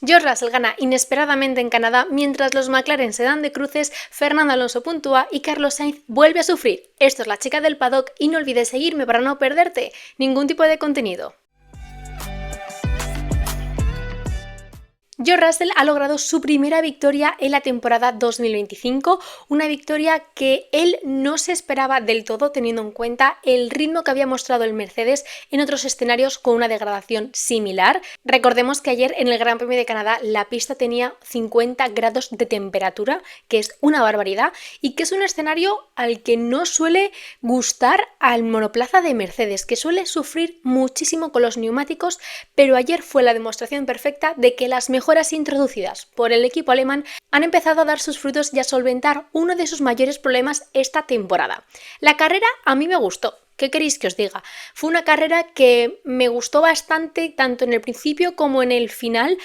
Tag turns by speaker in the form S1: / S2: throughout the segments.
S1: George Russell gana inesperadamente en Canadá, mientras los McLaren se dan de cruces, Fernando Alonso puntúa y Carlos Sainz vuelve a sufrir. Esto es La Chica del Paddock y no olvides seguirme para no perderte ningún tipo de contenido. George Russell ha logrado su primera victoria en la temporada 2025, una victoria que él no se esperaba del todo teniendo en cuenta el ritmo que había mostrado el Mercedes en otros escenarios con una degradación similar. Recordemos que ayer en el Gran Premio de Canadá la pista tenía 50 grados de temperatura, que es una barbaridad, y que es un escenario al que no suele gustar al monoplaza de Mercedes, que suele sufrir muchísimo con los neumáticos, pero ayer fue la demostración perfecta de que las mejoras introducidas por el equipo alemán han empezado a dar sus frutos y a solventar uno de sus mayores problemas esta temporada. La carrera a mí me gustó. ¿Qué queréis que os diga? Fue una carrera que me gustó bastante, tanto en el principio como en el final.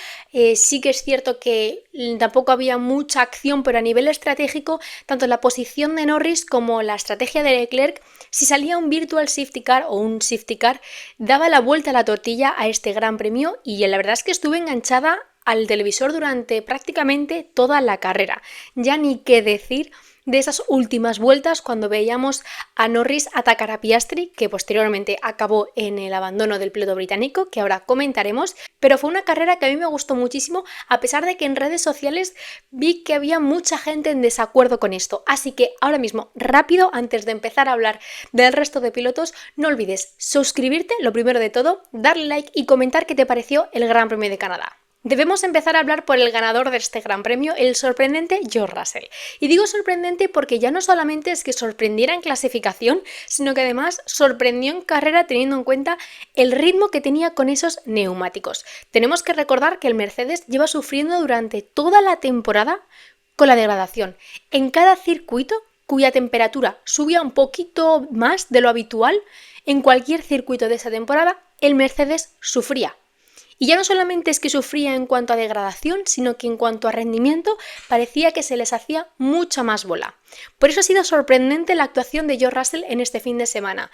S1: Sí que es cierto que tampoco había mucha acción, pero a nivel estratégico, tanto la posición de Norris como la estrategia de Leclerc, si salía un virtual safety car o un safety car, daba la vuelta a la tortilla a este gran premio y la verdad es que estuve enganchada al televisor durante prácticamente toda la carrera. Ya ni qué decir de esas últimas vueltas cuando veíamos a Norris atacar a Piastri, que posteriormente acabó en el abandono del piloto británico, que ahora comentaremos, pero fue una carrera que a mí me gustó muchísimo, a pesar de que en redes sociales vi que había mucha gente en desacuerdo con esto. Así que ahora mismo, rápido, antes de empezar a hablar del resto de pilotos, no olvides suscribirte, lo primero de todo, darle like y comentar qué te pareció el Gran Premio de Canadá. Debemos empezar a hablar por el ganador de este Gran Premio, el sorprendente George Russell. Y digo sorprendente porque ya no solamente es que sorprendiera en clasificación, sino que además sorprendió en carrera teniendo en cuenta el ritmo que tenía con esos neumáticos. Tenemos que recordar que el Mercedes lleva sufriendo durante toda la temporada con la degradación. En cada circuito cuya temperatura subía un poquito más de lo habitual, en cualquier circuito de esa temporada, el Mercedes sufría. Y ya no solamente es que sufría en cuanto a degradación, sino que en cuanto a rendimiento parecía que se les hacía mucha más bola. Por eso ha sido sorprendente la actuación de George Russell en este fin de semana.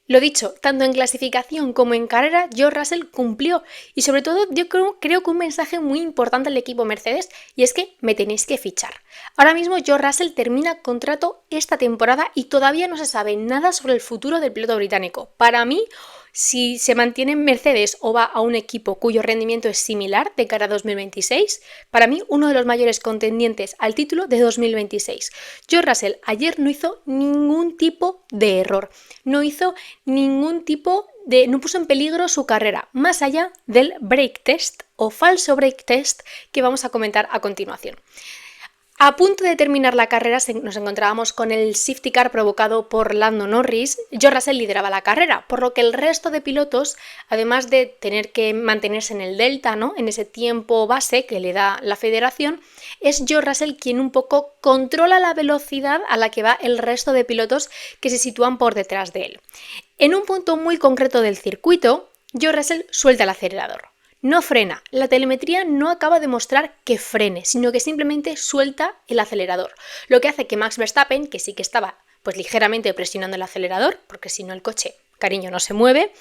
S1: Lo dicho, tanto en clasificación como en carrera, George Russell cumplió y sobre todo yo creo que un mensaje muy importante al equipo Mercedes y es que me tenéis que fichar. Ahora mismo George Russell termina contrato esta temporada y todavía no se sabe nada sobre el futuro del piloto británico. Para mí, si se mantiene en Mercedes o va a un equipo cuyo rendimiento es similar de cara a 2026, para mí uno de los mayores contendientes al título de 2026. George Russell ayer no hizo ningún tipo de error, no puso en peligro su carrera, más allá del brake test o falso brake test que vamos a comentar a continuación. A punto de terminar la carrera nos encontrábamos con el safety car provocado por Lando Norris. George Russell lideraba la carrera, por lo que el resto de pilotos, además de tener que mantenerse en el delta, ¿no?, en ese tiempo base que le da la federación, es George Russell quien un poco controla la velocidad a la que va el resto de pilotos que se sitúan por detrás de él. En un punto muy concreto del circuito, George Russell suelta el acelerador. No frena, la telemetría no acaba de mostrar que frene, sino que simplemente suelta el acelerador, lo que hace que Max Verstappen, que sí que estaba pues ligeramente presionando el acelerador, porque si no el coche, cariño, no se mueve,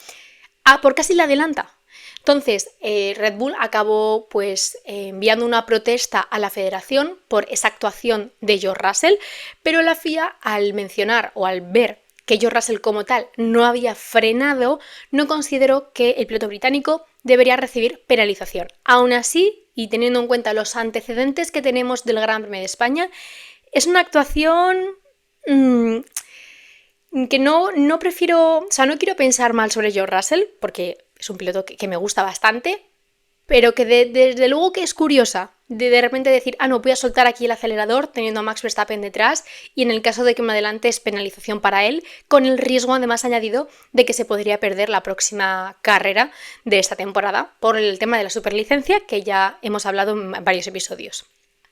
S1: por casi la adelanta. Entonces, Red Bull acabó enviando una protesta a la federación por esa actuación de George Russell, pero la FIA, al mencionar o al ver que George Russell como tal no había frenado, no consideró que el piloto británico debería recibir penalización. Aún así, y teniendo en cuenta los antecedentes que tenemos del Gran Premio de España, es una actuación que no quiero pensar mal sobre George Russell, porque es un piloto que me gusta bastante, pero que desde luego que es curiosa de repente decir, no, voy a soltar aquí el acelerador teniendo a Max Verstappen detrás y en el caso de que me adelante es penalización para él, con el riesgo además añadido de que se podría perder la próxima carrera de esta temporada por el tema de la superlicencia que ya hemos hablado en varios episodios.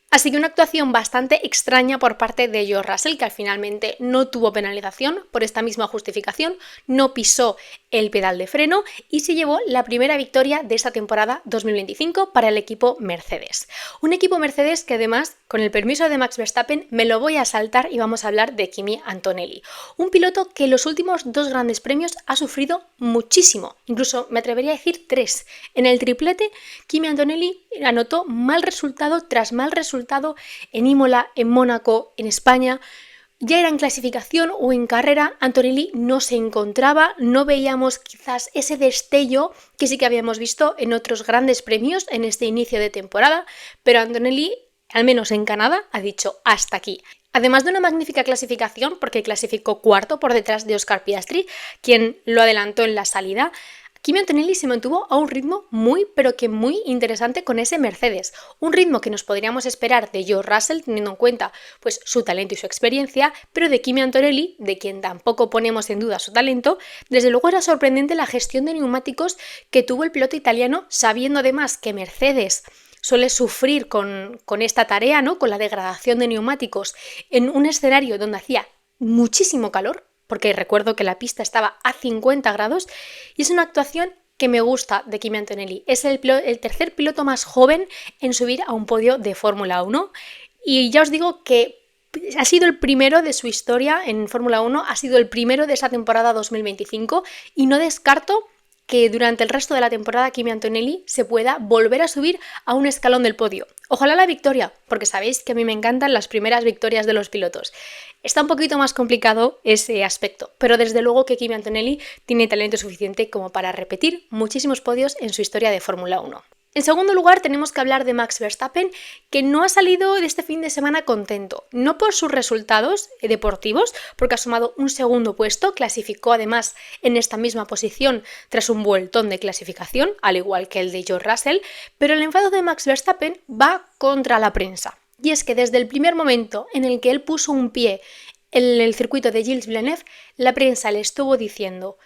S1: Así que una actuación bastante extraña por parte de George Russell, que finalmente no tuvo penalización por esta misma justificación, no pisó el pedal de freno y se llevó la primera victoria de esta temporada 2025 para el equipo Mercedes. Un equipo Mercedes que además, con el permiso de Max Verstappen, me lo voy a saltar y vamos a hablar de Kimi Antonelli. Un piloto que en los últimos 2 grandes premios ha sufrido muchísimo, incluso me atrevería a decir 3. En el triplete, Kimi Antonelli anotó mal resultado tras mal resultado en Imola, en Mónaco, en España. Ya era en clasificación o en carrera, Antonelli no se encontraba, no veíamos quizás ese destello que sí que habíamos visto en otros grandes premios en este inicio de temporada, pero Antonelli, al menos en Canadá, ha dicho hasta aquí. Además de una magnífica clasificación, porque clasificó cuarto por detrás de Oscar Piastri, quien lo adelantó en la salida, Kimi Antonelli se mantuvo a un ritmo muy, pero que muy interesante con ese Mercedes. Un ritmo que nos podríamos esperar de George Russell, teniendo en cuenta pues, su talento y su experiencia, pero de Kimi Antonelli, de quien tampoco ponemos en duda su talento, desde luego era sorprendente la gestión de neumáticos que tuvo el piloto italiano, sabiendo además que Mercedes suele sufrir con esta tarea, ¿no? Con la degradación de neumáticos en un escenario donde hacía muchísimo calor, porque recuerdo que la pista estaba a 50 grados, y es una actuación que me gusta de Kimi Antonelli. Es el tercer piloto más joven en subir a un podio de Fórmula 1, y ya os digo que ha sido el primero de su historia en Fórmula 1, ha sido el primero de esa temporada 2025, y no descarto que durante el resto de la temporada Kimi Antonelli se pueda volver a subir a un escalón del podio. Ojalá la victoria, porque sabéis que a mí me encantan las primeras victorias de los pilotos. Está un poquito más complicado ese aspecto, pero desde luego que Kimi Antonelli tiene talento suficiente como para repetir muchísimos podios en su historia de Fórmula 1. En segundo lugar, tenemos que hablar de Max Verstappen, que no ha salido de este fin de semana contento, no por sus resultados deportivos, porque ha sumado un segundo puesto, clasificó además en esta misma posición tras un vueltón de clasificación, al igual que el de George Russell, pero el enfado de Max Verstappen va contra la prensa. Y es que desde el primer momento en el que él puso un pie en el circuito de Gilles Villeneuve, la prensa le estuvo diciendo,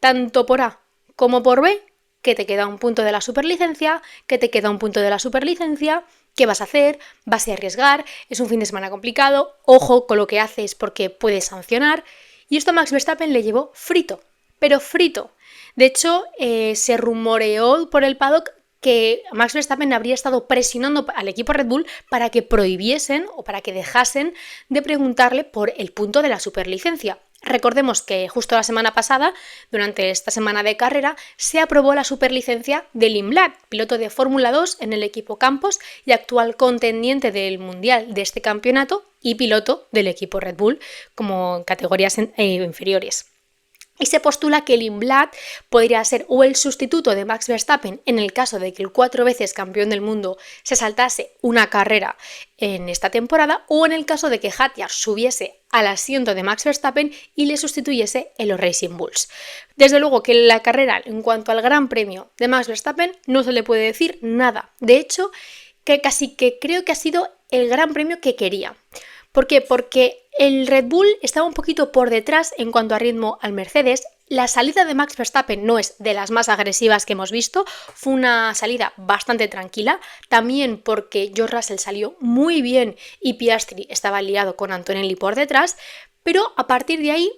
S1: tanto por A como por B, que te queda un punto de la superlicencia, que te queda un punto de la superlicencia, ¿qué vas a hacer? ¿Vas a arriesgar? Es un fin de semana complicado, ojo con lo que haces porque puedes sancionar. Y esto a Max Verstappen le llevó frito, pero frito. De hecho, se rumoreó por el paddock que Max Verstappen habría estado presionando al equipo Red Bull para que prohibiesen o para que dejasen de preguntarle por el punto de la superlicencia. Recordemos que justo la semana pasada, durante esta semana de carrera, se aprobó la superlicencia de Limblad, piloto de Fórmula 2 en el equipo Campos y actual contendiente del Mundial de este campeonato y piloto del equipo Red Bull como categorías inferiores. Y se postula que Limblad podría ser o el sustituto de Max Verstappen en el caso de que el 4 veces campeón del mundo se saltase una carrera en esta temporada, o en el caso de que Hadjar subiese al asiento de Max Verstappen y le sustituyese en los Racing Bulls. Desde luego que en la carrera, en cuanto al Gran Premio de Max Verstappen, no se le puede decir nada. De hecho, que casi que creo que ha sido el Gran Premio que quería. ¿Por qué? Porque el Red Bull estaba un poquito por detrás en cuanto a ritmo al Mercedes. La salida de Max Verstappen no es de las más agresivas que hemos visto, fue una salida bastante tranquila, también porque George Russell salió muy bien y Piastri estaba liado con Antonelli por detrás, pero a partir de ahí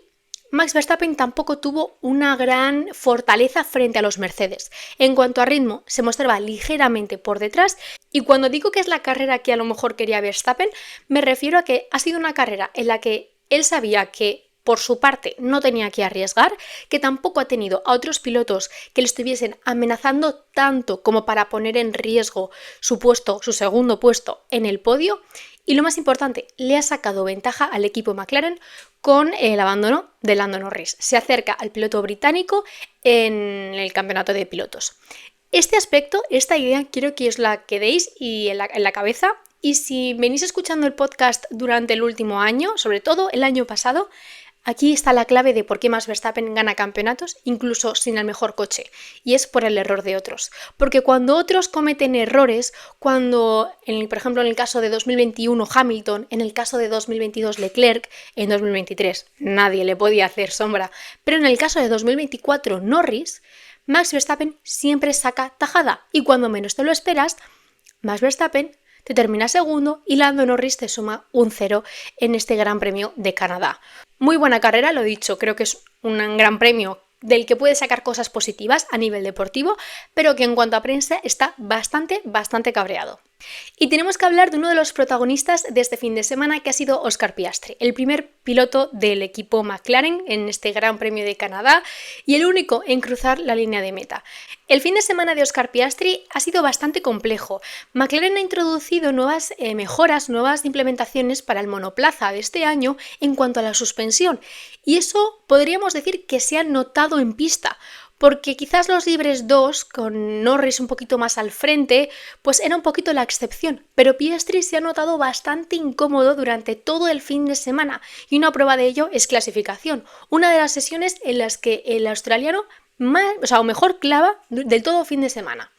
S1: Max Verstappen tampoco tuvo una gran fortaleza frente a los Mercedes. En cuanto a ritmo, se mostraba ligeramente por detrás, y cuando digo que es la carrera que a lo mejor quería Verstappen, me refiero a que ha sido una carrera en la que él sabía que por su parte no tenía que arriesgar, que tampoco ha tenido a otros pilotos que le estuviesen amenazando tanto como para poner en riesgo su puesto, su segundo puesto en el podio. Y lo más importante, le ha sacado ventaja al equipo McLaren con el abandono de Lando Norris. Se acerca al piloto británico en el campeonato de pilotos. Este aspecto, esta idea, quiero que os la quedéis en la cabeza. Y si venís escuchando el podcast durante el último año, sobre todo el año pasado, aquí está la clave de por qué Max Verstappen gana campeonatos incluso sin el mejor coche, y es por el error de otros. Porque cuando otros cometen errores, cuando, por ejemplo, en el caso de 2021 Hamilton, en el caso de 2022 Leclerc, en 2023 nadie le podía hacer sombra, pero en el caso de 2024 Norris, Max Verstappen siempre saca tajada, y cuando menos te lo esperas, Max Verstappen te termina segundo y Lando Norris te suma un 0 en este Gran Premio de Canadá. Muy buena carrera, lo dicho, creo que es un gran premio del que puede sacar cosas positivas a nivel deportivo, pero que en cuanto a prensa está bastante cabreado. Y tenemos que hablar de uno de los protagonistas de este fin de semana, que ha sido Oscar Piastri, el primer piloto del equipo McLaren en este Gran Premio de Canadá y el único en cruzar la línea de meta. El fin de semana de Oscar Piastri ha sido bastante complejo. McLaren ha introducido nuevas mejoras, nuevas implementaciones para el monoplaza de este año en cuanto a la suspensión, y eso podríamos decir que se ha notado en pista, porque quizás los libres 2, con Norris un poquito más al frente, pues era un poquito la excepción, pero Piastri se ha notado bastante incómodo durante todo el fin de semana, y una prueba de ello es clasificación, una de las sesiones en las que el australiano mejor clava del todo fin de semana.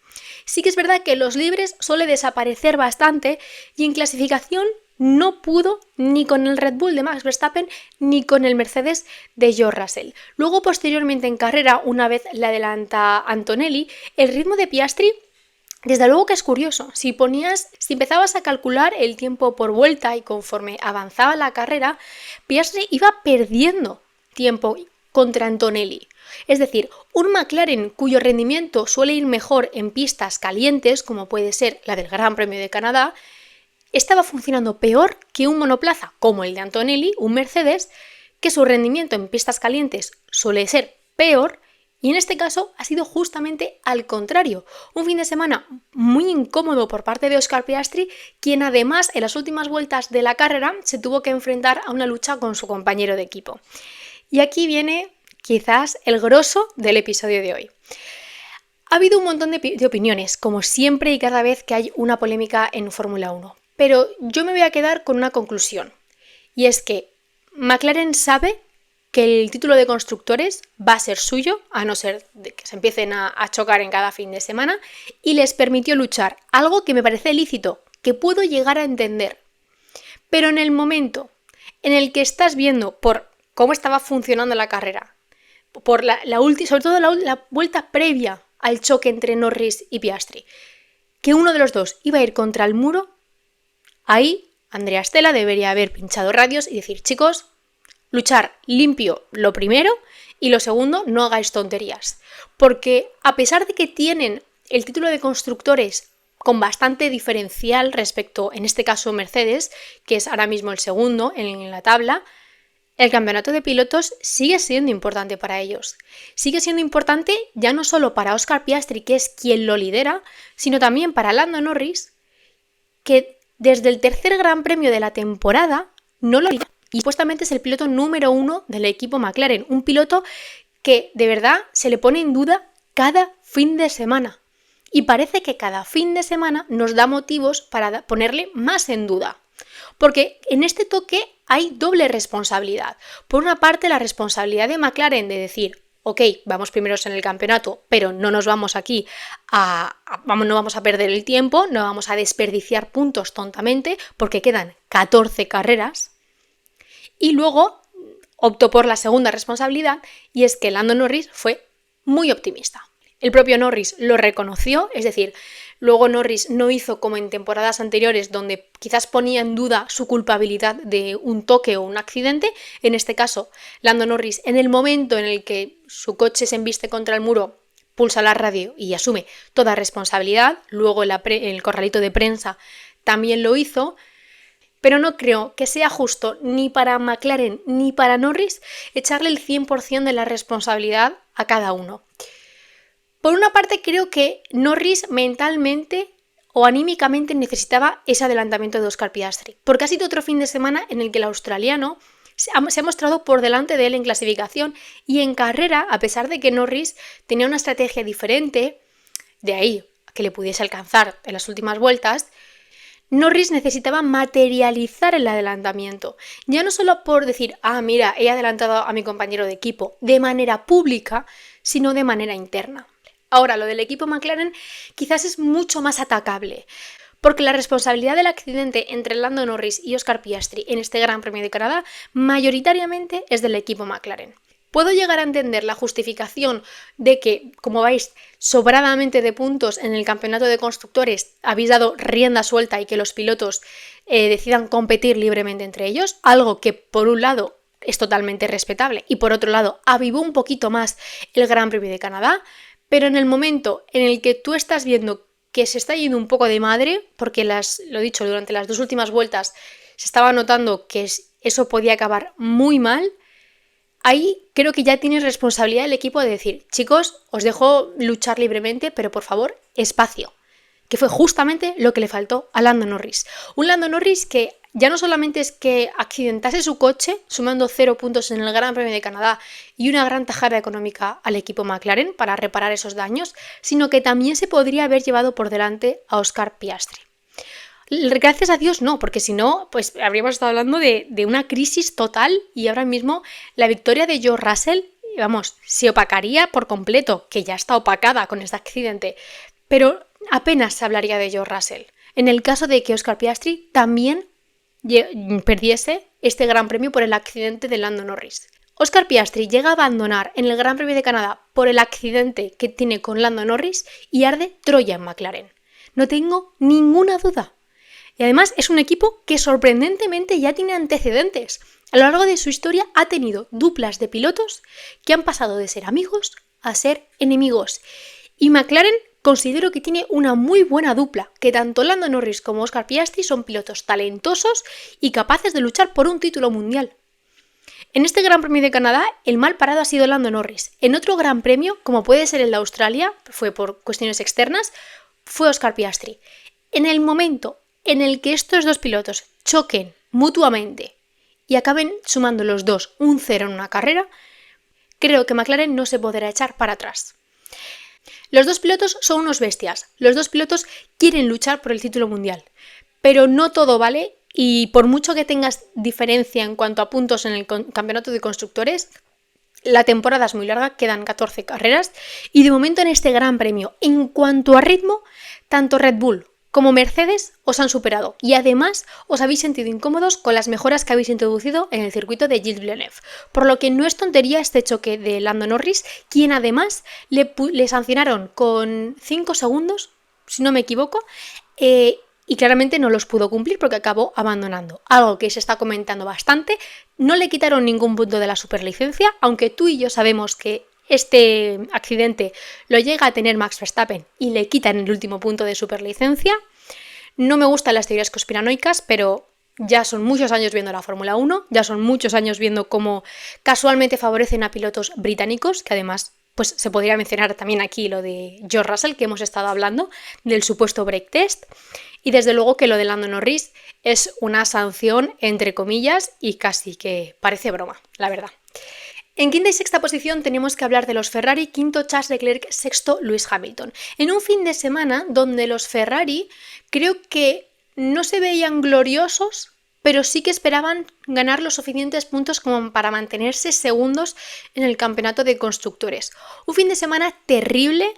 S1: Sí que es verdad que los libres suele desaparecer bastante y en clasificación no pudo ni con el Red Bull de Max Verstappen ni con el Mercedes de George Russell. Luego, posteriormente en carrera, una vez le adelanta Antonelli, el ritmo de Piastri, desde luego que es curioso. Si empezabas a calcular el tiempo por vuelta y conforme avanzaba la carrera, Piastri iba perdiendo tiempo contra Antonelli. Es decir, un McLaren cuyo rendimiento suele ir mejor en pistas calientes, como puede ser la del Gran Premio de Canadá, estaba funcionando peor que un monoplaza como el de Antonelli, un Mercedes, que su rendimiento en pistas calientes suele ser peor, y en este caso ha sido justamente al contrario. Un fin de semana muy incómodo por parte de Oscar Piastri, quien además en las últimas vueltas de la carrera se tuvo que enfrentar a una lucha con su compañero de equipo. Y aquí viene quizás el grosso del episodio de hoy. Ha habido un montón de opiniones, como siempre y cada vez que hay una polémica en Fórmula 1. Pero yo me voy a quedar con una conclusión, y es que McLaren sabe que el título de constructores va a ser suyo, a no ser de que se empiecen a chocar en cada fin de semana, y les permitió luchar, algo que me parece lícito, que puedo llegar a entender. Pero en el momento en el que estás viendo por cómo estaba funcionando la carrera, por sobre todo la vuelta previa al choque entre Norris y Piastri, que uno de los dos iba a ir contra el muro, ahí Andrea Stella debería haber pinchado radios y decir: chicos, luchar limpio lo primero, y lo segundo, no hagáis tonterías. Porque a pesar de que tienen el título de constructores con bastante diferencial respecto, en este caso, Mercedes, que es ahora mismo el segundo en la tabla, el campeonato de pilotos sigue siendo importante para ellos. Sigue siendo importante ya no solo para Oscar Piastri, que es quien lo lidera, sino también para Lando Norris, que desde el tercer Gran Premio de la temporada no lo lidera. Y supuestamente es el piloto número 1 del equipo McLaren. Un piloto que de verdad se le pone en duda cada fin de semana. Y parece que cada fin de semana nos da motivos para ponerle más en duda. Porque en este toque hay doble responsabilidad. Por una parte, la responsabilidad de McLaren de decir: ok, vamos primeros en el campeonato, pero no nos vamos aquí no vamos a perder el tiempo, no vamos a desperdiciar puntos tontamente, porque quedan 14 carreras. Y luego optó por la segunda responsabilidad, y es que Lando Norris fue muy optimista. El propio Norris lo reconoció, es decir, luego Norris no hizo como en temporadas anteriores, donde quizás ponía en duda su culpabilidad de un toque o un accidente. En este caso, Lando Norris, en el momento en el que su coche se embiste contra el muro, pulsa la radio y asume toda responsabilidad. Luego el corralito de prensa también lo hizo. Pero no creo que sea justo ni para McLaren ni para Norris echarle el 100% de la responsabilidad a cada uno. Por una parte, creo que Norris mentalmente o anímicamente necesitaba ese adelantamiento de Oscar Piastri, porque ha sido otro fin de semana en el que el australiano se ha mostrado por delante de él en clasificación, y en carrera, a pesar de que Norris tenía una estrategia diferente, de ahí a que le pudiese alcanzar en las últimas vueltas, Norris necesitaba materializar el adelantamiento, ya no solo por decir: mira, he adelantado a mi compañero de equipo, de manera pública, sino de manera interna. Ahora, lo del equipo McLaren quizás es mucho más atacable, porque la responsabilidad del accidente entre Lando Norris y Oscar Piastri en este Gran Premio de Canadá mayoritariamente es del equipo McLaren. Puedo llegar a entender la justificación de que, como vais sobradamente de puntos en el campeonato de constructores, habéis dado rienda suelta y que los pilotos decidan competir libremente entre ellos, algo que por un lado es totalmente respetable. Y por otro lado, avivó un poquito más el Gran Premio de Canadá, pero en el momento en el que tú estás viendo que se está yendo un poco de madre, porque lo he dicho, durante las 2 últimas vueltas se estaba notando que eso podía acabar muy mal, ahí creo que ya tienes responsabilidad el equipo de decir, chicos, os dejo luchar libremente, pero por favor, espacio. Que fue justamente lo que le faltó a Lando Norris. Un Lando Norris que ya no solamente es que accidentase su coche, sumando 0 puntos en el Gran Premio de Canadá y una gran tajada económica al equipo McLaren para reparar esos daños, sino que también se podría haber llevado por delante a Oscar Piastri. Gracias a Dios no, porque si no, pues habríamos estado hablando de una crisis total y ahora mismo la victoria de George Russell, vamos, se opacaría por completo, que ya está opacada con este accidente, pero apenas se hablaría de George Russell. En el caso de que Oscar Piastri también perdiese este Gran Premio por el accidente de Lando Norris. Oscar Piastri llega a abandonar en el Gran Premio de Canadá por el accidente que tiene con Lando Norris y arde Troya en McLaren. No tengo ninguna duda. Y además es un equipo que sorprendentemente ya tiene antecedentes. A lo largo de su historia ha tenido duplas de pilotos que han pasado de ser amigos a ser enemigos. Y McLaren considero que tiene una muy buena dupla, que tanto Lando Norris como Oscar Piastri son pilotos talentosos y capaces de luchar por un título mundial. En este Gran Premio de Canadá, el mal parado ha sido Lando Norris. En otro Gran Premio, como puede ser el de Australia, fue por cuestiones externas, fue Oscar Piastri. En el momento en el que estos dos pilotos choquen mutuamente y acaben sumando los dos un 0 en una carrera, creo que McLaren no se podrá echar para atrás. Los dos pilotos son unos bestias, los dos pilotos quieren luchar por el título mundial, pero no todo vale y por mucho que tengas diferencia en cuanto a puntos en el campeonato de constructores, la temporada es muy larga, quedan 14 carreras y de momento en este Gran Premio, en cuanto a ritmo, tanto Red Bull como Mercedes os han superado y además os habéis sentido incómodos con las mejoras que habéis introducido en el circuito de Gilles Villeneuve, por lo que no es tontería este choque de Lando Norris, quien además le sancionaron con 5 segundos, si no me equivoco, y claramente no los pudo cumplir porque acabó abandonando. Algo que se está comentando bastante, no le quitaron ningún punto de la superlicencia, aunque tú y yo sabemos que este accidente lo llega a tener Max Verstappen y le quitan el último punto de superlicencia. No me gustan las teorías conspiranoicas, pero ya son muchos años viendo la Fórmula 1, ya son muchos años viendo cómo casualmente favorecen a pilotos británicos, que además pues se podría mencionar también aquí lo de George Russell, que hemos estado hablando, del supuesto brake test, y desde luego que lo de Lando Norris es una sanción entre comillas y casi que parece broma, la verdad. En quinta y sexta posición tenemos que hablar de los Ferrari, quinto Charles Leclerc, sexto Lewis Hamilton. En un fin de semana donde los Ferrari creo que no se veían gloriosos, pero sí que esperaban ganar los suficientes puntos como para mantenerse segundos en el campeonato de constructores. Un fin de semana terrible,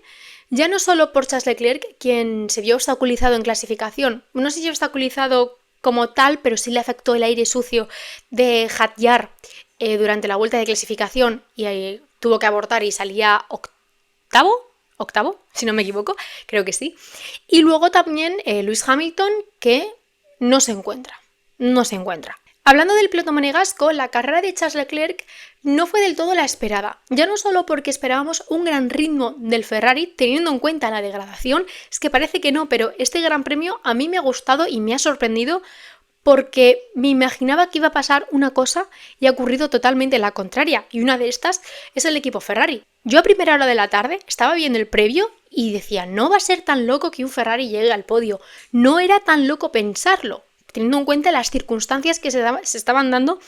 S1: ya no solo por Charles Leclerc, quien se vio obstaculizado en clasificación, no sé si obstaculizado como tal, pero sí le afectó el aire sucio de Hadjar durante la vuelta de clasificación y tuvo que abortar y salía octavo, si no me equivoco, creo que sí. Y luego también Lewis Hamilton, que no se encuentra. Hablando del piloto monegasco, la carrera de Charles Leclerc no fue del todo la esperada, ya no solo porque esperábamos un gran ritmo del Ferrari, teniendo en cuenta la degradación, es que parece que no, pero este Gran Premio a mí me ha gustado y me ha sorprendido porque me imaginaba que iba a pasar una cosa y ha ocurrido totalmente la contraria, y una de estas es el equipo Ferrari. Yo a primera hora de la tarde estaba viendo el previo y decía, no va a ser tan loco que un Ferrari llegue al podio, no era tan loco pensarlo, teniendo en cuenta las circunstancias que se estaban dando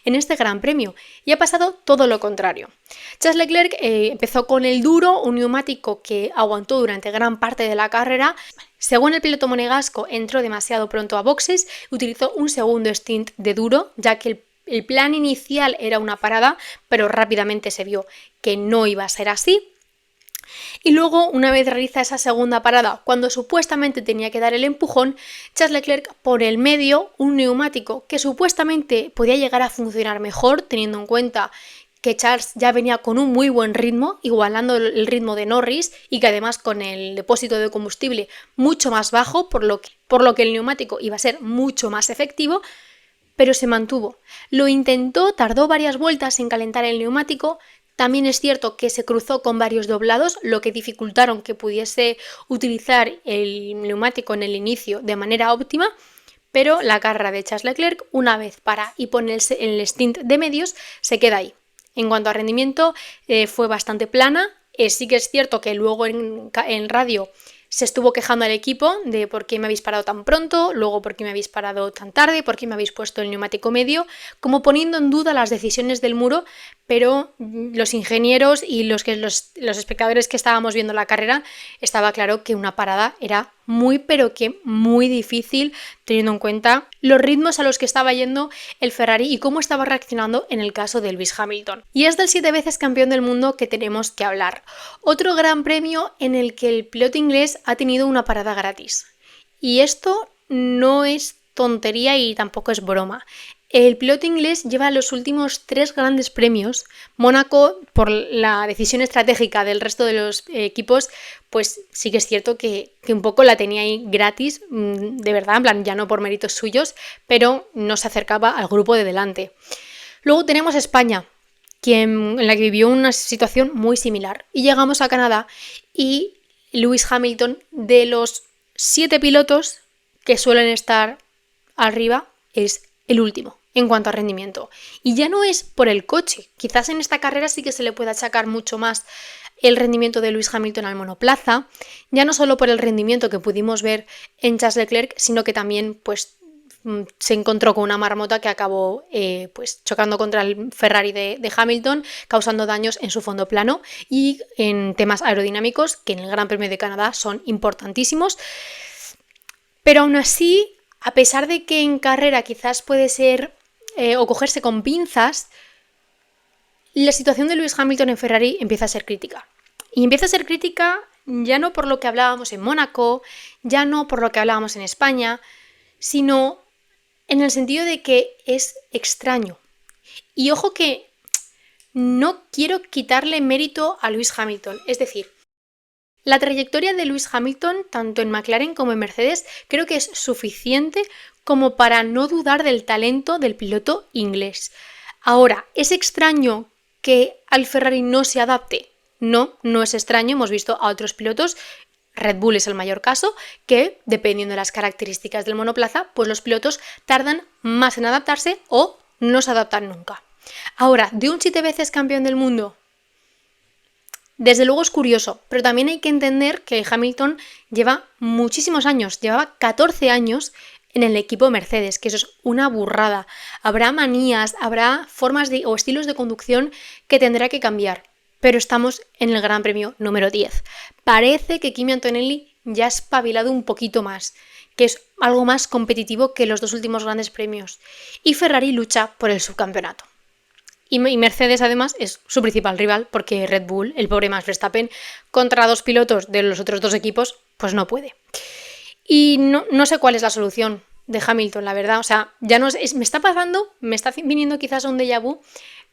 S1: en este Gran Premio, y ha pasado todo lo contrario. Charles Leclerc empezó con el duro, un neumático que aguantó durante gran parte de la carrera. Según el piloto monegasco, entró demasiado pronto a boxes y utilizó un segundo stint de duro, ya que el plan inicial era una parada, pero rápidamente se vio que no iba a ser así. Y luego, una vez realiza esa segunda parada, cuando supuestamente tenía que dar el empujón, Charles Leclerc pone el medio un neumático que supuestamente podía llegar a funcionar mejor, teniendo en cuenta que Charles ya venía con un muy buen ritmo, igualando el ritmo de Norris y que además con el depósito de combustible mucho más bajo, por lo que el neumático iba a ser mucho más efectivo, pero se mantuvo. Lo intentó, tardó varias vueltas en calentar el neumático. También es cierto que se cruzó con varios doblados, lo que dificultaron que pudiese utilizar el neumático en el inicio de manera óptima, pero la carrera de Charles Leclerc, una vez para y pone el stint de medios, se queda ahí. En cuanto a rendimiento, fue bastante plana. Sí que es cierto que luego en radio se estuvo quejando al equipo de por qué me habéis parado tan pronto, luego por qué me habéis parado tan tarde, por qué me habéis puesto el neumático medio, como poniendo en duda las decisiones del Muro, pero los ingenieros y los espectadores que estábamos viendo la carrera, estaba claro que una parada era muy, pero que muy difícil, teniendo en cuenta los ritmos a los que estaba yendo el Ferrari y cómo estaba reaccionando en el caso de Lewis Hamilton. Y es del 7 veces campeón del mundo que tenemos que hablar. Otro gran premio en el que el piloto inglés ha tenido una parada gratis. Y esto no es tontería y tampoco es broma. El piloto inglés lleva los últimos 3 grandes premios. Mónaco, por la decisión estratégica del resto de los equipos, pues sí que es cierto que un poco la tenía ahí gratis, de verdad, en plan, ya no por méritos suyos, pero no se acercaba al grupo de delante. Luego tenemos España, en la que vivió una situación muy similar. Y llegamos a Canadá y Lewis Hamilton, de los 7 pilotos que suelen estar arriba, es el último en cuanto a rendimiento. Y ya no es por el coche. Quizás en esta carrera sí que se le pueda achacar mucho más el rendimiento de Lewis Hamilton al monoplaza, ya no solo por el rendimiento que pudimos ver en Charles Leclerc, sino que también pues se encontró con una marmota que acabó pues chocando contra el Ferrari de Hamilton, causando daños en su fondo plano y en temas aerodinámicos, que en el Gran Premio de Canadá son importantísimos. Pero aún así, a pesar de que en carrera quizás puede ser o cogerse con pinzas, la situación de Lewis Hamilton en Ferrari empieza a ser crítica. Y empieza a ser crítica ya no por lo que hablábamos en Mónaco, ya no por lo que hablábamos en España, sino en el sentido de que es extraño. Y ojo que no quiero quitarle mérito a Lewis Hamilton, es decir, la trayectoria de Lewis Hamilton, tanto en McLaren como en Mercedes, creo que es suficiente como para no dudar del talento del piloto inglés. Ahora, ¿es extraño que al Ferrari no se adapte? No, no es extraño, hemos visto a otros pilotos, Red Bull es el mayor caso, que dependiendo de las características del monoplaza, pues los pilotos tardan más en adaptarse o no se adaptan nunca. Ahora, de un 7 veces campeón del mundo, desde luego es curioso, pero también hay que entender que Hamilton lleva muchísimos años, llevaba 14 años en el equipo Mercedes, que eso es una burrada. Habrá manías, habrá formas o estilos de conducción que tendrá que cambiar, pero estamos en el Gran Premio número 10. Parece que Kimi Antonelli ya ha espabilado un poquito más, que es algo más competitivo que los 2 últimos grandes premios, y Ferrari lucha por el subcampeonato. Y Mercedes además es su principal rival porque Red Bull, el pobre Max Verstappen, contra 2 pilotos de los otros 2 equipos, pues no puede. Y no sé cuál es la solución de Hamilton, la verdad. O sea, ya no me está viniendo quizás un déjà vu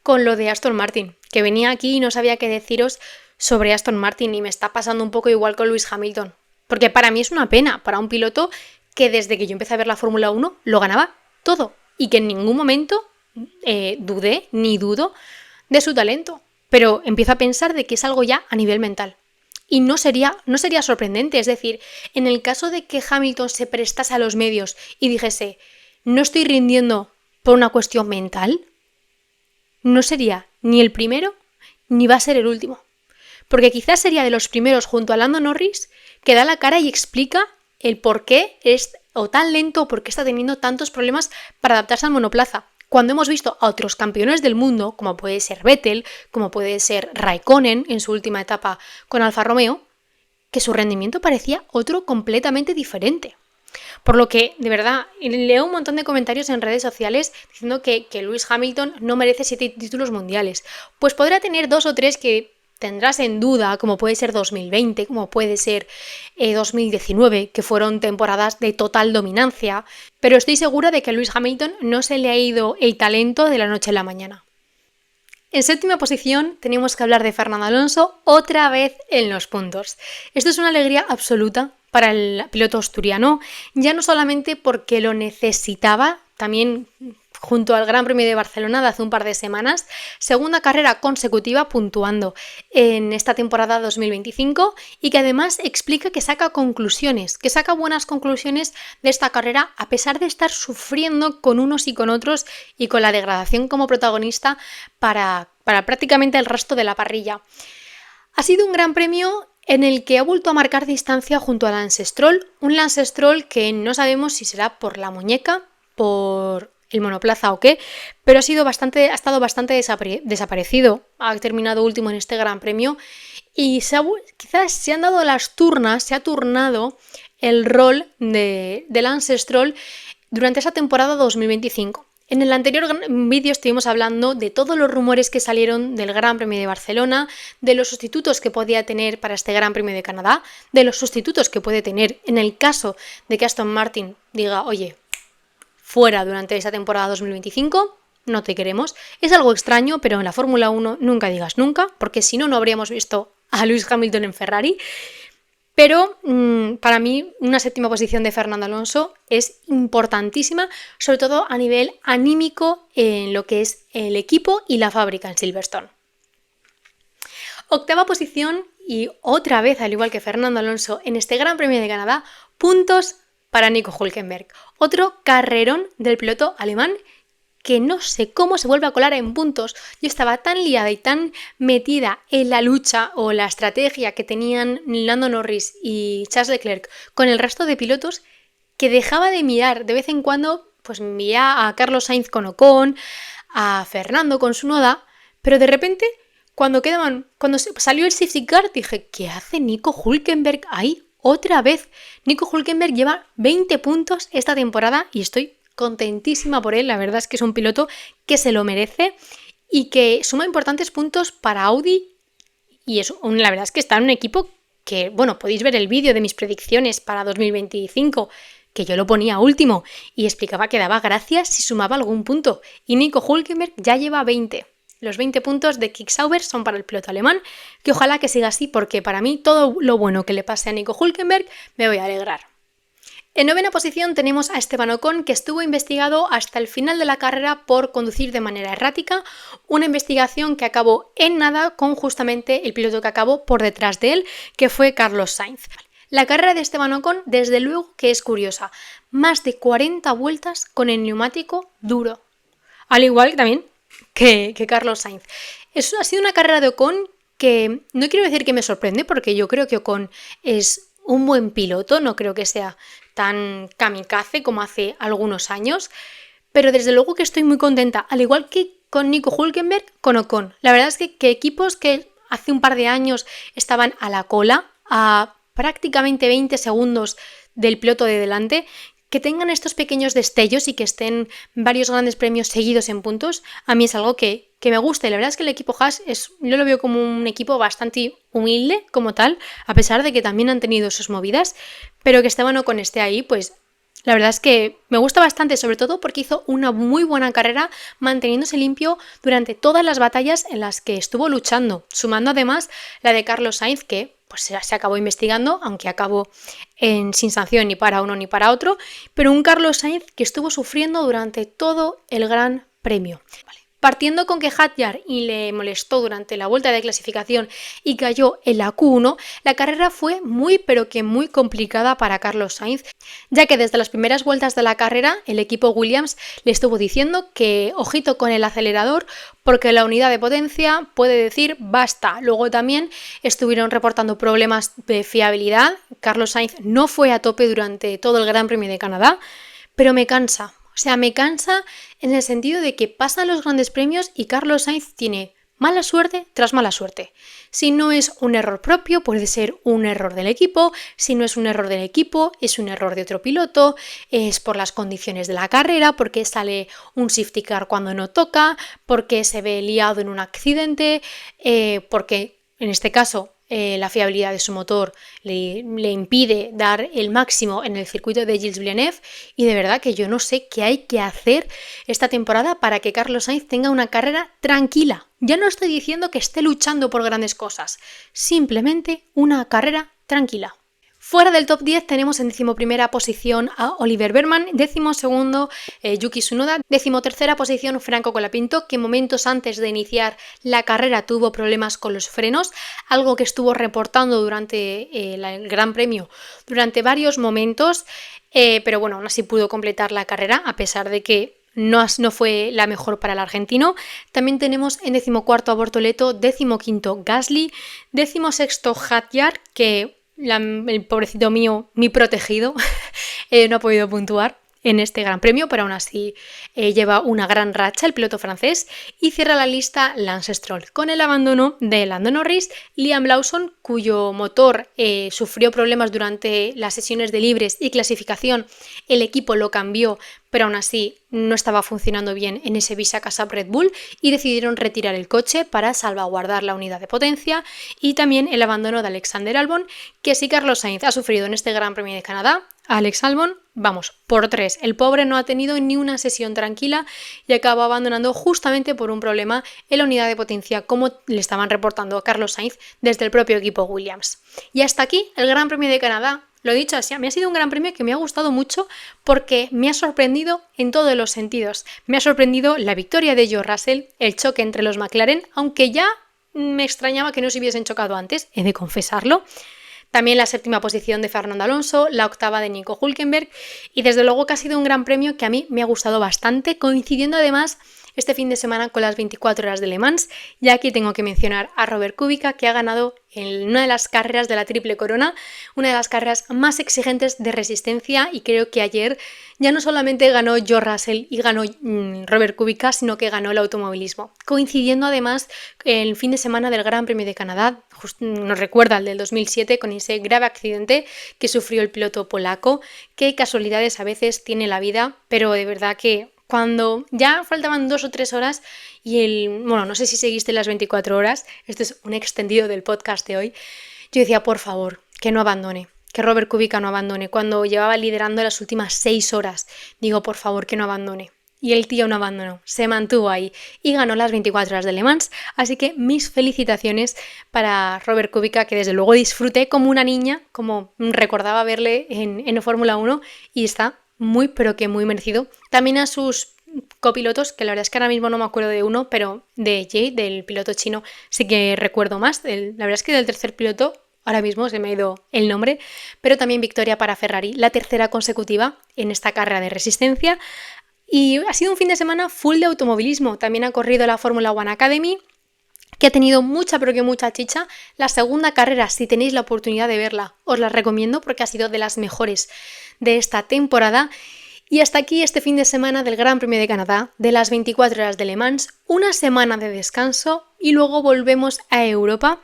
S1: con lo de Aston Martin, que venía aquí y no sabía qué deciros sobre Aston Martin y me está pasando un poco igual con Lewis Hamilton. Porque para mí es una pena, para un piloto que desde que yo empecé a ver la Fórmula 1 lo ganaba todo y que en ningún momento dudé ni dudo de su talento, pero empiezo a pensar de que es algo ya a nivel mental y no sería sorprendente, es decir, en el caso de que Hamilton se prestase a los medios y dijese no estoy rindiendo por una cuestión mental, no sería ni el primero ni va a ser el último, porque quizás sería de los primeros junto a Lando Norris que da la cara y explica el por qué es o tan lento o por qué está teniendo tantos problemas para adaptarse al monoplaza. Cuando hemos visto a otros campeones del mundo, como puede ser Vettel, como puede ser Raikkonen en su última etapa con Alfa Romeo, que su rendimiento parecía otro completamente diferente. Por lo que, de verdad, leo un montón de comentarios en redes sociales diciendo que Lewis Hamilton no merece 7 títulos mundiales. Pues podrá tener 2 o 3 que tendrás en duda, como puede ser 2020, como puede ser 2019, que fueron temporadas de total dominancia, pero estoy segura de que a Lewis Hamilton no se le ha ido el talento de la noche a la mañana. En séptima posición tenemos que hablar de Fernando Alonso otra vez en los puntos. Esto es una alegría absoluta para el piloto asturiano, ya no solamente porque lo necesitaba, también junto al Gran Premio de Barcelona de hace un par de semanas, segunda carrera consecutiva puntuando en esta temporada 2025 y que además explica que saca conclusiones, que saca buenas conclusiones de esta carrera a pesar de estar sufriendo con unos y con otros y con la degradación como protagonista para prácticamente el resto de la parrilla. Ha sido un gran premio en el que ha vuelto a marcar distancia junto a Lance Stroll, un Lance Stroll que no sabemos si será por la muñeca, por el monoplaza o qué, pero ha estado bastante desaparecido, ha terminado último en este gran premio y quizás se han dado las turnas, se ha turnado el rol de Lance Stroll durante esa temporada 2025. En el anterior vídeo estuvimos hablando de todos los rumores que salieron del Gran Premio de Barcelona, de los sustitutos que podía tener para este Gran Premio de Canadá, de los sustitutos que puede tener en el caso de que Aston Martin diga, oye, fuera durante esta temporada 2025, no te queremos. Es algo extraño, pero en la Fórmula 1 nunca digas nunca, porque si no, no habríamos visto a Lewis Hamilton en Ferrari. Pero para mí una séptima posición de Fernando Alonso es importantísima, sobre todo a nivel anímico en lo que es el equipo y la fábrica en Silverstone. Octava posición y otra vez, al igual que Fernando Alonso, en este Gran Premio de Canadá, puntos para Nico Hülkenberg. Otro carrerón del piloto alemán que no sé cómo se vuelve a colar en puntos. Yo estaba tan liada y tan metida en la lucha o la estrategia que tenían Lando Norris y Charles Leclerc con el resto de pilotos que dejaba de mirar de vez en cuando, pues miraba a Carlos Sainz con Ocon, a Fernando con Tsunoda, pero de repente cuando salió el safety car dije, ¿qué hace Nico Hülkenberg ahí? Otra vez. Nico Hülkenberg lleva 20 puntos esta temporada y estoy contentísima por él. La verdad es que es un piloto que se lo merece y que suma importantes puntos para Audi y la verdad es que está en un equipo que, bueno, podéis ver el vídeo de mis predicciones para 2025, que yo lo ponía último y explicaba que daba gracias si sumaba algún punto y Nico Hülkenberg ya lleva 20. Los 20 puntos de Kick Sauber son para el piloto alemán, que ojalá que siga así porque para mí todo lo bueno que le pase a Nico Hülkenberg me voy a alegrar. En novena posición tenemos a Esteban Ocon, que estuvo investigado hasta el final de la carrera por conducir de manera errática, una investigación que acabó en nada con justamente el piloto que acabó por detrás de él, que fue Carlos Sainz. La carrera de Esteban Ocon, desde luego que es curiosa, más de 40 vueltas con el neumático duro, al igual que también que Carlos Sainz. Eso ha sido una carrera de Ocon que no quiero decir que me sorprende, porque yo creo que Ocon es un buen piloto, no creo que sea tan kamikaze como hace algunos años, pero desde luego que estoy muy contenta, al igual que con Nico Hülkenberg, con Ocon. La verdad es que equipos que hace un par de años estaban a la cola, a prácticamente 20 segundos del piloto de delante, que tengan estos pequeños destellos y que estén varios grandes premios seguidos en puntos, a mí es algo que me gusta. Y la verdad es que el equipo Haas yo lo veo como un equipo bastante humilde como tal, a pesar de que también han tenido sus movidas, pero que Esteban Ocon esté ahí, pues la verdad es que me gusta bastante, sobre todo porque hizo una muy buena carrera manteniéndose limpio durante todas las batallas en las que estuvo luchando, sumando además la de Carlos Sainz, que pues se acabó investigando, aunque acabó sin sanción ni para uno ni para otro, pero un Carlos Sainz que estuvo sufriendo durante todo el Gran Premio. Vale. Partiendo con que Hadjar le molestó durante la vuelta de clasificación y cayó en la Q1, la carrera fue muy pero que muy complicada para Carlos Sainz, ya que desde las primeras vueltas de la carrera el equipo Williams le estuvo diciendo que ojito con el acelerador porque la unidad de potencia puede decir basta. Luego también estuvieron reportando problemas de fiabilidad. Carlos Sainz no fue a tope durante todo el Gran Premio de Canadá, pero me cansa. O sea, me cansa en el sentido de que pasan los grandes premios y Carlos Sainz tiene mala suerte tras mala suerte. Si no es un error propio, puede ser un error del equipo. Si no es un error del equipo, es un error de otro piloto. Es por las condiciones de la carrera, porque sale un safety car cuando no toca, porque se ve liado en un accidente, porque en este caso la fiabilidad de su motor le impide dar el máximo en el circuito de Gilles Villeneuve, y de verdad que yo no sé qué hay que hacer esta temporada para que Carlos Sainz tenga una carrera tranquila. Ya no estoy diciendo que esté luchando por grandes cosas, simplemente una carrera tranquila. Fuera del top 10 tenemos en 11ª posición a Oliver Berman, 12º Yuki Tsunoda, 13ª posición Franco Colapinto, que momentos antes de iniciar la carrera tuvo problemas con los frenos, algo que estuvo reportando durante el Gran Premio durante varios momentos, pero bueno, aún así pudo completar la carrera a pesar de que no fue la mejor para el argentino. También tenemos en 14º a Bortoleto, 15º Gasly, 16º Hadjar, que el pobrecito mío, mi protegido, no ha podido puntuar en este Gran Premio, pero aún así lleva una gran racha el piloto francés, y cierra la lista Lance Stroll, con el abandono de Lando Norris, Liam Lawson, cuyo motor sufrió problemas durante las sesiones de libres y clasificación, el equipo lo cambió, pero aún así no estaba funcionando bien en ese Bisacasap Red Bull y decidieron retirar el coche para salvaguardar la unidad de potencia, y también el abandono de Alexander Albon, que si Carlos Sainz ha sufrido en este Gran Premio de Canadá, Alex Albon, vamos, por 3. El pobre no ha tenido ni una sesión tranquila y acabó abandonando justamente por un problema en la unidad de potencia, como le estaban reportando a Carlos Sainz desde el propio equipo Williams. Y hasta aquí el Gran Premio de Canadá. Lo he dicho así, me ha sido un gran premio que me ha gustado mucho porque me ha sorprendido en todos los sentidos. Me ha sorprendido la victoria de George Russell, el choque entre los McLaren, aunque ya me extrañaba que no se hubiesen chocado antes, he de confesarlo. También la 7ª posición de Fernando Alonso, la 8ª de Nico Hülkenberg, y desde luego que ha sido un gran premio que a mí me ha gustado bastante, coincidiendo además este fin de semana con las 24 horas de Le Mans. Y aquí tengo que mencionar a Robert Kubica, que ha ganado en una de las carreras de la Triple Corona, una de las carreras más exigentes de resistencia, y creo que ayer ya no solamente ganó George Russell y ganó Robert Kubica, sino que ganó el automovilismo, coincidiendo además el fin de semana del Gran Premio de Canadá. Nos recuerda al del 2007 con ese grave accidente que sufrió el piloto polaco. Qué casualidades a veces tiene la vida, pero de verdad que cuando ya faltaban 2 o 3 horas y no sé si seguiste las 24 horas, esto es un extendido del podcast de hoy, yo decía, por favor, que no abandone, que Robert Kubica no abandone. Cuando llevaba liderando las últimas 6 horas, digo, por favor, que no abandone. Y el tío no abandonó, se mantuvo ahí y ganó las 24 horas de Le Mans. Así que mis felicitaciones para Robert Kubica, que desde luego disfruté como una niña, como recordaba verle en Fórmula 1, y está muy, pero que muy merecido. También a sus copilotos, que la verdad es que ahora mismo no me acuerdo de uno, pero de Jay, del piloto chino, sí que recuerdo más. La verdad es que del tercer piloto ahora mismo se me ha ido el nombre, pero también victoria para Ferrari, la 3ª consecutiva en esta carrera de resistencia. Y ha sido un fin de semana full de automovilismo. También ha corrido la Fórmula One Academy, que ha tenido mucha, pero que mucha chicha. La segunda carrera, si tenéis la oportunidad de verla, os la recomiendo porque ha sido de las mejores de esta temporada. Y hasta aquí este fin de semana del Gran Premio de Canadá, de las 24 horas de Le Mans, una semana de descanso y luego volvemos a Europa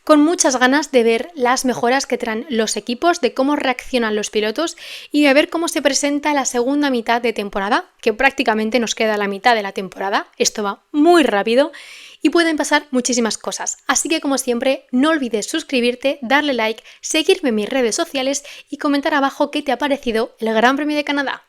S1: con muchas ganas de ver las mejoras que traen los equipos, de cómo reaccionan los pilotos y de ver cómo se presenta la segunda mitad de temporada, que prácticamente nos queda la mitad de la temporada. Esto va muy rápido y pueden pasar muchísimas cosas. Así que, como siempre, no olvides suscribirte, darle like, seguirme en mis redes sociales y comentar abajo qué te ha parecido el Gran Premio de Canadá.